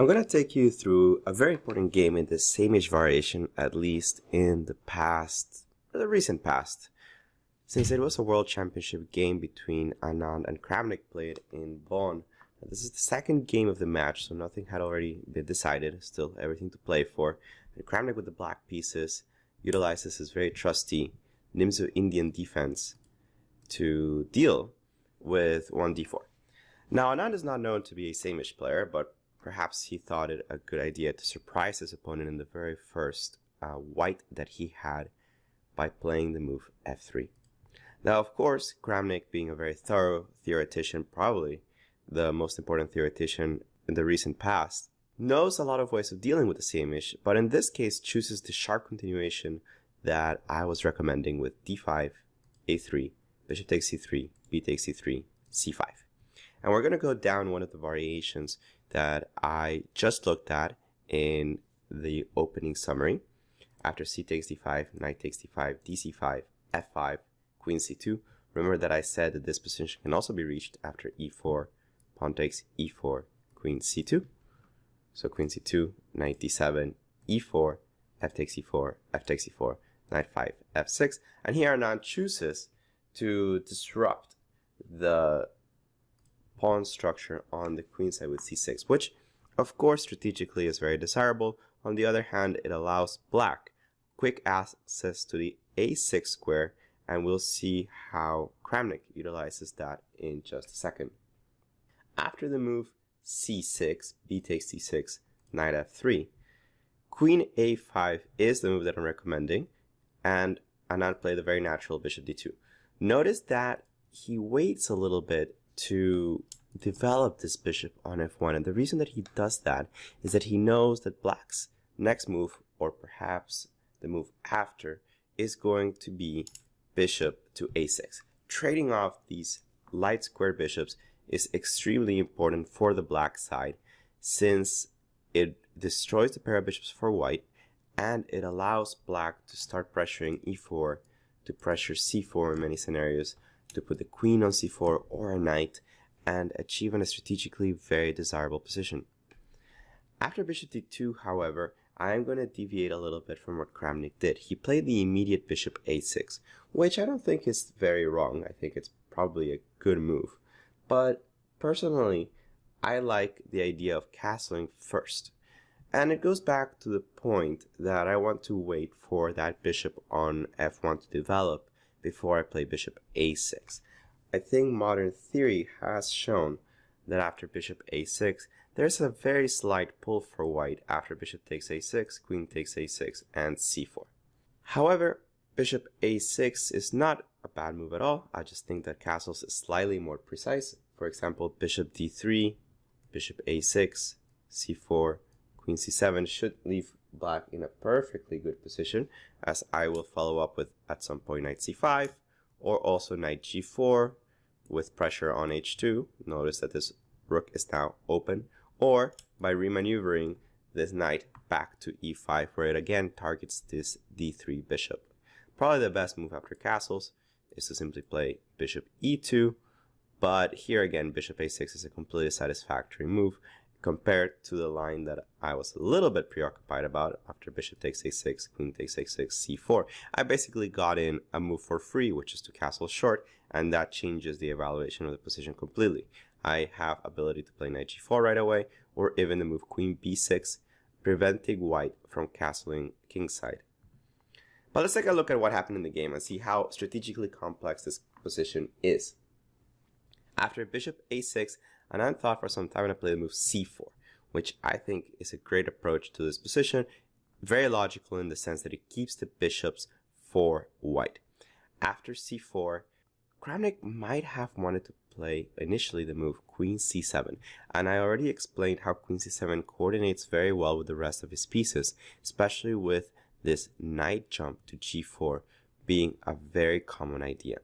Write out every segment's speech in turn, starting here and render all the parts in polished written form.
I'm going to take you through a very important game in the same age variation, at least in the past, or the recent past, since it was a world championship game between Anand and Kramnik played in Bonn. This is the second game of the match, so nothing had already been decided, still everything to play for. And Kramnik with the black pieces utilizes his very trusty nimzo-indian defense to deal with 1d4. Now, Anand is not known to be a same-ish player, but perhaps he thought it a good idea to surprise his opponent in the very first white that he had by playing the move f3. Now, of course, Kramnik, being a very thorough theoretician, probably the most important theoretician in the recent past, knows a lot of ways of dealing with the same-ish, but in this case chooses the sharp continuation that I was recommending with d5, a3, bishop takes c3, b takes c3, c5. And we're going to go down one of the variations that I just looked at in the opening summary. After c takes d5, knight takes d5, dc5, f5, queen c2. Remember that I said that this position can also be reached after e4, pawn takes e4, queen c2. So queen c2, knight d7, e4, f takes e4, f takes e4, knight 5, f6. And here Anand chooses to disrupt the pawn structure on the queen side with c6, which of course strategically is very desirable. On the other hand, it allows black quick access to the a6 square, and we'll see how Kramnik utilizes that in just a second. After the move c6, b takes c6, knight f3, queen a5 is the move that I'm recommending, and Anand played the very natural bishop d2. Notice that he waits a little bit to develop this bishop on f1, and the reason that he does that is that he knows that black's next move, or perhaps the move after, is going to be bishop to a6. Trading off these light square bishops is extremely important for the black side, since it destroys the pair of bishops for white, and it allows black to start pressuring e4, to pressure c4 in many scenarios, to put the queen on c4 or a knight, and achieve a strategically very desirable position. After bishop d2, however, I am going to deviate a little bit from what Kramnik did. He played the immediate bishop a6, which I don't think is very wrong. I think it's probably a good move. But personally, I like the idea of castling first. And it goes back to the point that I want to wait for that bishop on f1 to develop before I play bishop a6. I think modern theory has shown that after bishop a6, there's a very slight pull for white after bishop takes a6, queen takes a6, and c4. However, bishop a6 is not a bad move at all. I just think that castles is slightly more precise. For example, bishop d3, bishop a6, c4, queen c7 should leave black in a perfectly good position, as I will follow up with at some point knight c5, or also knight g4 with pressure on h2. Notice that this rook is now open, or by remaneuvering this knight back to e5, where it again targets this d3 bishop. Probably the best move after castles is to simply play bishop e2, but here again bishop a6 is a completely satisfactory move compared to the line that I was a little bit preoccupied about after bishop takes a6, queen takes a6, c4. I basically got in a move for free, which is to castle short, and that changes the evaluation of the position completely. I have ability to play knight g4 right away, or even the move queen b6, preventing white from castling kingside. But let's take a look at what happened in the game and see how strategically complex this position is. After bishop a6, Anand thought for some time to play the move c4, which I think is a great approach to this position, very logical in the sense that it keeps the bishops for white. After c4, Kramnik might have wanted to play initially the move queen c7, and I already explained how queen c7 coordinates very well with the rest of his pieces, especially with this knight jump to g4 being a very common idea.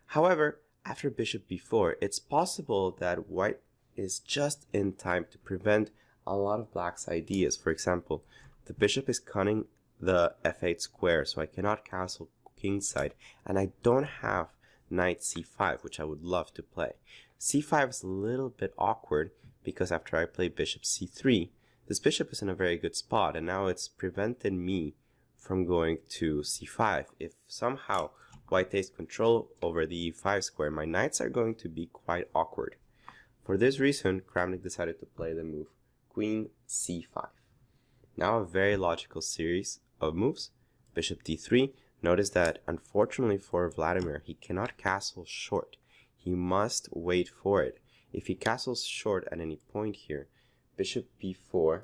However, after bishop b4, it's possible that white is just in time to prevent a lot of black's ideas. For example, the bishop is cutting the f8 square, so I cannot castle kingside, and I don't have knight c5, which I would love to play. c5 is a little bit awkward because after I play bishop c3, this bishop is in a very good spot, and now it's prevented me from going to c5. If somehow white takes control over the e5 square, my knights are going to be quite awkward. For this reason, Kramnik decided to play the move queen c5. Now a very logical series of moves. Bishop d3. Notice that unfortunately for Vladimir, he cannot castle short. He must wait for it. If he castles short at any point here, bishop b4,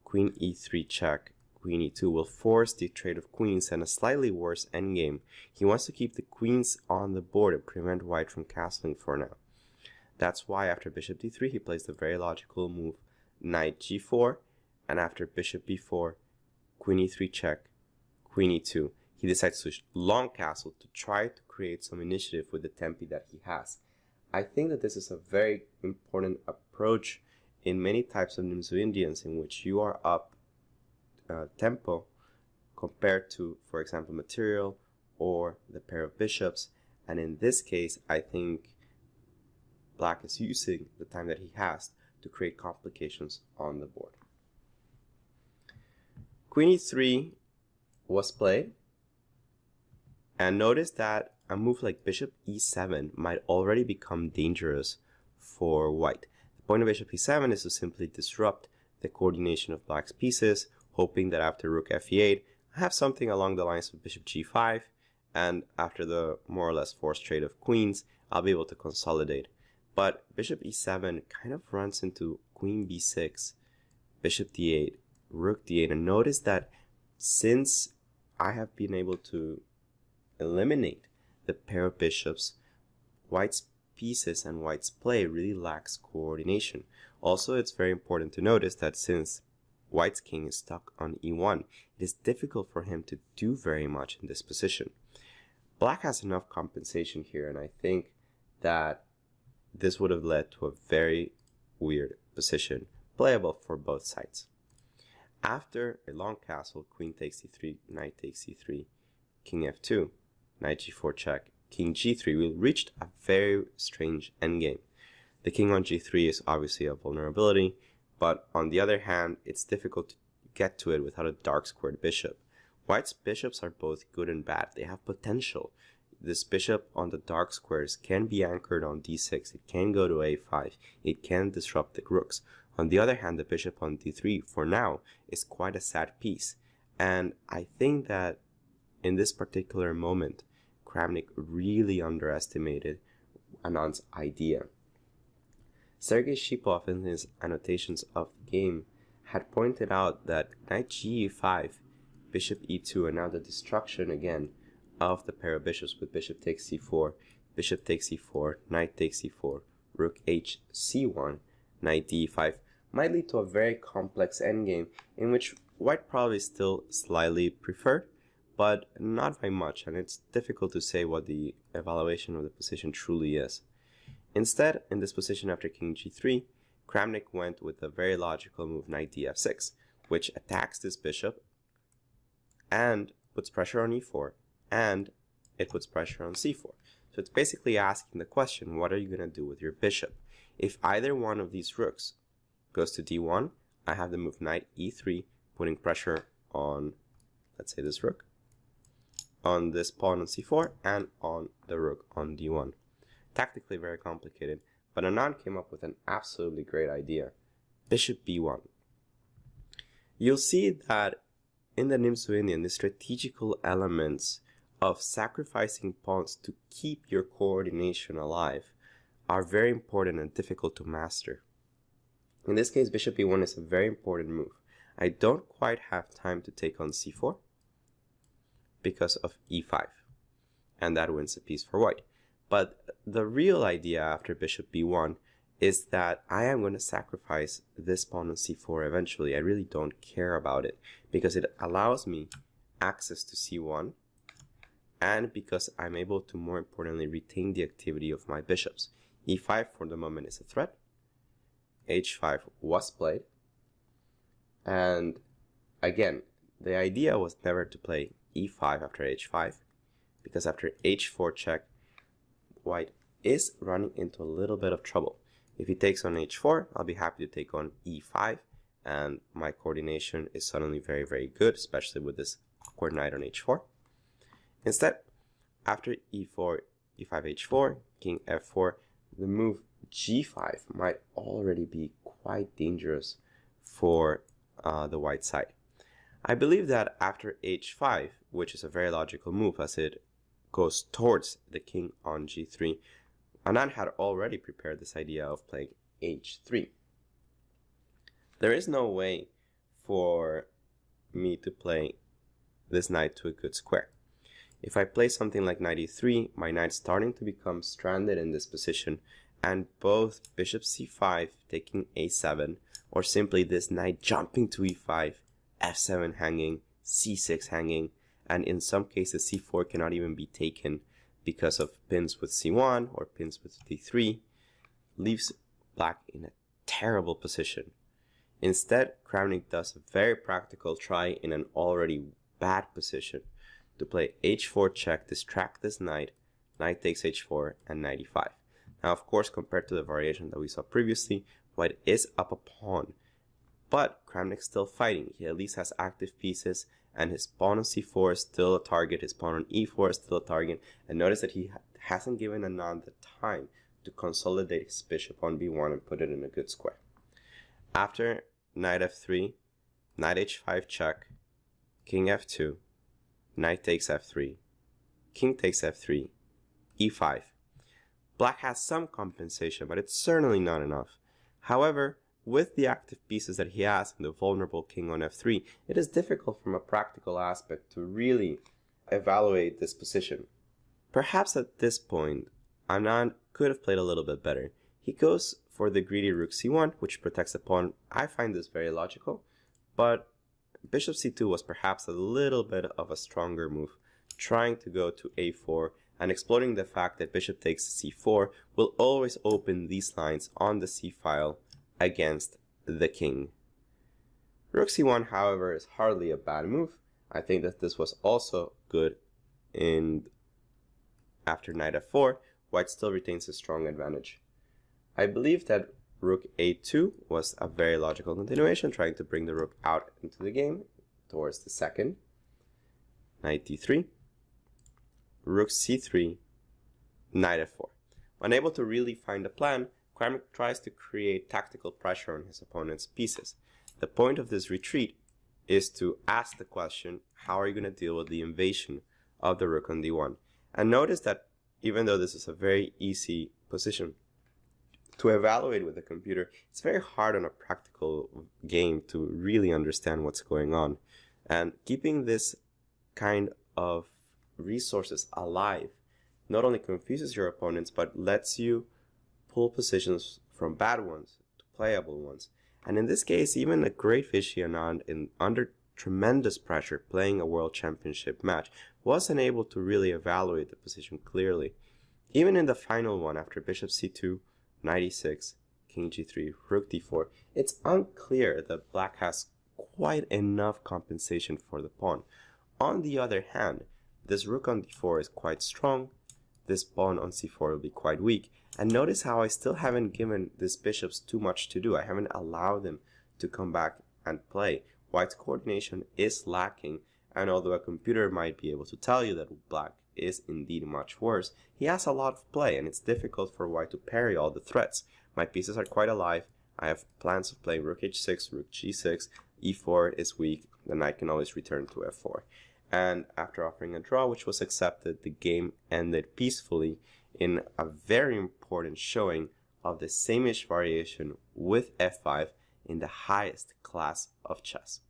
queen e3 check, queen e2 will force the trade of queens and a slightly worse endgame. He wants to keep the queens on the board and prevent white from castling for now. That's why after bishop d3 he plays the very logical move knight g4, and after bishop b4, queen e3 check, queen e2, he decides to long castle to try to create some initiative with the tempi that he has. I think that this is a very important approach in many types of nimzo-indians in which you are up tempo compared to, for example, material or the pair of bishops. And in this case, I think Black is using the time that he has to create complications on the board. Queen e3 was played, and notice that a move like bishop e7 might already become dangerous for white. The point of bishop e7 is to simply disrupt the coordination of Black's pieces, hoping that after rook fe8, I have something along the lines of bishop g5, and after the more or less forced trade of queens, I'll be able to consolidate. But bishop e7 kind of runs into queen b6, bishop d8, rook d8, and notice that since I have been able to eliminate the pair of bishops, white's pieces and white's play really lacks coordination. Also, it's very important to notice that since white's king is stuck on e1, it is difficult for him to do very much in this position. Black has enough compensation here, and I think that this would have led to a very weird position, playable for both sides. After a long castle, queen takes c3, knight takes c3, king f2, knight g4 check, king g3, we reached a very strange endgame. The king on g3 is obviously a vulnerability, but on the other hand, it's difficult to get to it without a dark squared bishop. White's bishops are both good and bad. They have potential. This bishop on the dark squares can be anchored on d6. It can go to a5. It can disrupt the rooks. On the other hand, the bishop on d3, for now, is quite a sad piece. And I think that in this particular moment, Kramnik really underestimated Anand's idea. Sergei Shipov, in his annotations of the game, had pointed out that knight g5, bishop e2, and now the destruction again of the pair of bishops with bishop takes c4, bishop takes c4, knight takes c4, rook h c1, knight d5 might lead to a very complex endgame in which white probably still slightly preferred, but not by much, and it's difficult to say what the evaluation of the position truly is. Instead, in this position after king g3, Kramnik went with a very logical move knight df6, which attacks this bishop and puts pressure on e4, and it puts pressure on c4. So it's basically asking the question, what are you going to do with your bishop? If either one of these rooks goes to d1, I have the move knight e3, putting pressure on, let's say, this rook, on this pawn on c4, and on the rook on d1. Tactically very complicated, but Anand came up with an absolutely great idea. Bishop b1. You'll see that in the nimzo-indian, the strategical elements of sacrificing pawns to keep your coordination alive are very important and difficult to master. In this case, bishop e1 is a very important move. I don't quite have time to take on c4 because of e5, and that wins a piece for white. But the real idea after bishop b1 is that I am going to sacrifice this pawn on c4 eventually. I really don't care about it because it allows me access to c1, and because I'm able to, more importantly, retain the activity of my bishops. e5 for the moment is a threat. h5 was played. And again, the idea was never to play e5 after h5, because after h4 check, white is running into a little bit of trouble. If he takes on h4, I'll be happy to take on e5, and my coordination is suddenly very, very good, especially with this awkward knight on h4. Instead, after e4, e5, h4, king f4, the move g5 might already be quite dangerous for the white side. I believe that after h5, which is a very logical move as it goes towards the king on g3, Anand had already prepared this idea of playing h3. There is no way for me to play this knight to a good square. If I play something like knight e3, my knight's starting to become stranded in this position, and both bishop c5 taking a7, or simply this knight jumping to e5, f7 hanging, c6 hanging, and in some cases c4 cannot even be taken because of pins with c1 or pins with d3, leaves black in a terrible position. Instead, Kramnik does a very practical try in an already bad position to play h4 check, distract this knight, knight takes h4, and knight e5. Now, of course, compared to the variation that we saw previously, white is up a pawn, but Kramnik's still fighting. He at least has active pieces, and his pawn on c4 is still a target, his pawn on e4 is still a target, and notice that he hasn't given Anand the time to consolidate his bishop on b1 and put it in a good square. After knight f3, knight h5 check, king f2, knight takes f3, king takes f3, e5. Black has some compensation, but it's certainly not enough. However, with the active pieces that he has and the vulnerable king on f3, it is difficult from a practical aspect to really evaluate this position. Perhaps at this point, Anand could have played a little bit better. He goes for the greedy rook c1, which protects the pawn. I find this very logical, but bishop c2 was perhaps a little bit of a stronger move, trying to go to a4 and exploiting the fact that bishop takes c4 will always open these lines on the c-file against the king. Rook c1, however, is hardly a bad move. I think that this was also good after knight f4, white still retains a strong advantage. I believe that rook a2 was a very logical continuation, trying to bring the rook out into the game towards the second. Knight d3, rook c3, knight f4. Unable to really find a plan, Kramnik tries to create tactical pressure on his opponent's pieces. The point of this retreat is to ask the question, how are you going to deal with the invasion of the rook on d1? And notice that even though this is a very easy position to evaluate with the computer, it's very hard on a practical game to really understand what's going on. And keeping this kind of resources alive not only confuses your opponents, but lets you pull positions from bad ones to playable ones. And in this case, even a great fishy Anand, under tremendous pressure playing a world championship match, wasn't able to really evaluate the position clearly. Even in the final one, after bishop c2, knight e6, king g3, rook d4, it's unclear that black has quite enough compensation for the pawn. On the other hand, this rook on d4 is quite strong, this pawn on c4 will be quite weak, and notice how I still haven't given these bishops too much to do. I haven't allowed them to come back and play. White's coordination is lacking, and although a computer might be able to tell you that black is indeed much worse, he has a lot of play, and it's difficult for white to parry all the threats. My pieces are quite alive. I have plans of playing rook h6, rook g6, e4 is weak, the knight can always return to f4. And after offering a draw, which was accepted, the game ended peacefully in a very important showing of the same-ish variation with f5 in the highest class of chess.